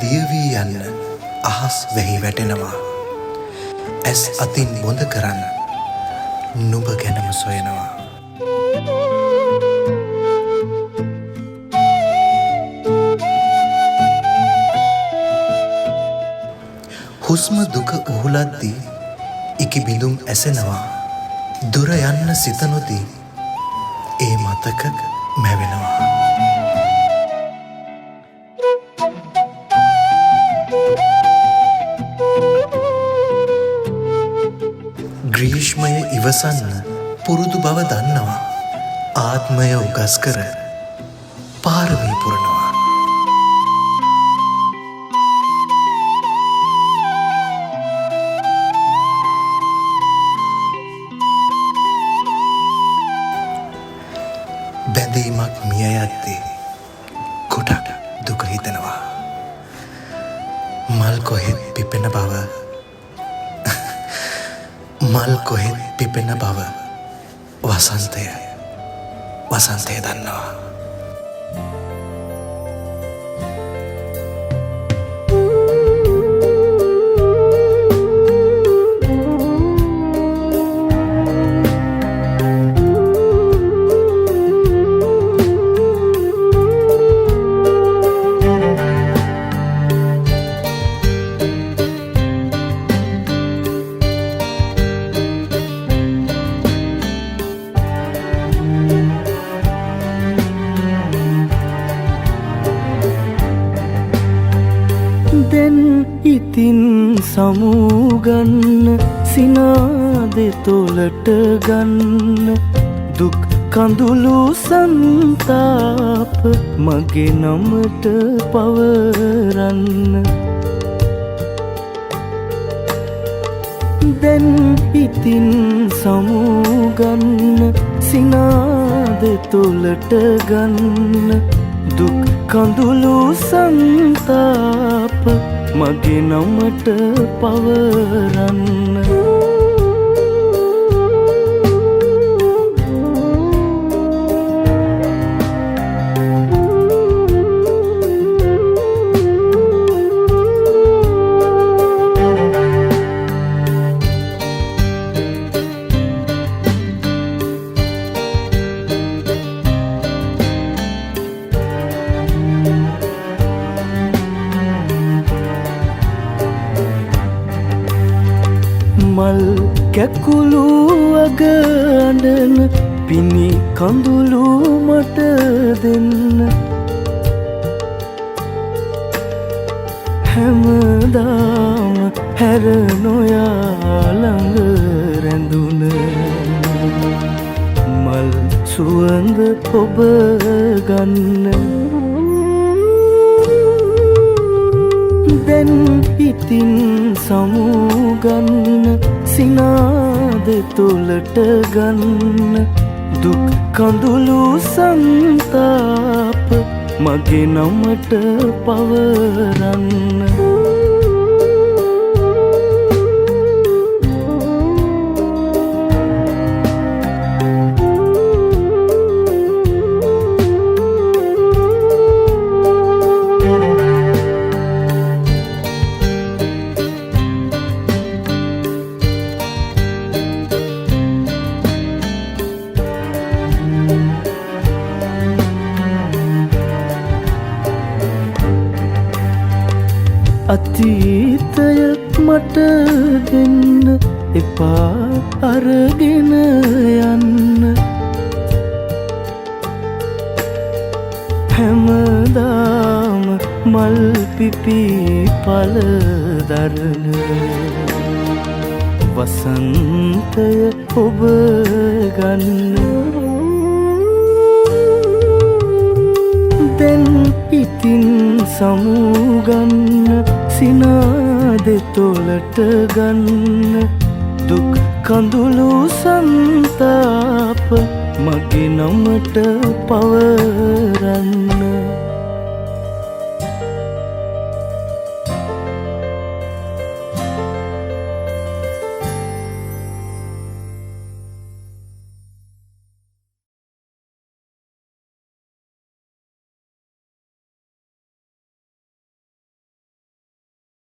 දියවී යන්න අහස් වෙහි වැටෙනවා. ඇස් අතින් බොඳ කරන්න නුඹ ගැනම සොයනවා. හුස්ම දුක උහුලද්දී ඉකි බිඳුම් ඇසෙනවා. දුර යන්න සිත නොදී ඒ මතක මැවෙනවා. ග්‍රීෂ්මය ඉවසන්න පුරුදු බව දන්නවා. ආත්මය උගස් කර පාරමී පුරනවා. බැඳීමක් මිය යද්දී ගොඩක් දුක හිතෙනවා. මල් කොහෙත් පිපෙන බව මල් කොහෙත් පිපෙන බව වසන්තය දන්නවා. දැන් ඉතින් සමුගන්න සිනාදෙ තොලට ගන්න දුක් කඳුළු සන්තාප මගේ නමට පවරන්න. දැන් ඉතින් සමුගන්න සිනාදෙ තොලට ගන්න දුක් කඳුළු සන්තාප මගේ නමට පවරන්න. මල් කැකුළු අගඬන පිණි කඳුළු මට දෙන්න. හැමදාම හැර නොයා ළඟ රැඳුන මල් සුවඳ ඔබ ගන්න. දැන් ඉතින් සමුගන්න සිනාදෙ තොලට ගන්න දුක් කඳුළු සන්තාප මගේ නමට පවරන්න. අතීතය මට දෙන්න එපා අරගෙන යන්න. හැමදාම මල් පිපි පල දරන වසන්තය ඔබ ගන්න. දැන් ඉතින් සමුගන්න සිනාදෙ තොලට ගන්න දුක් කඳුළු සන්තාප මගේ නමට පවරන්න.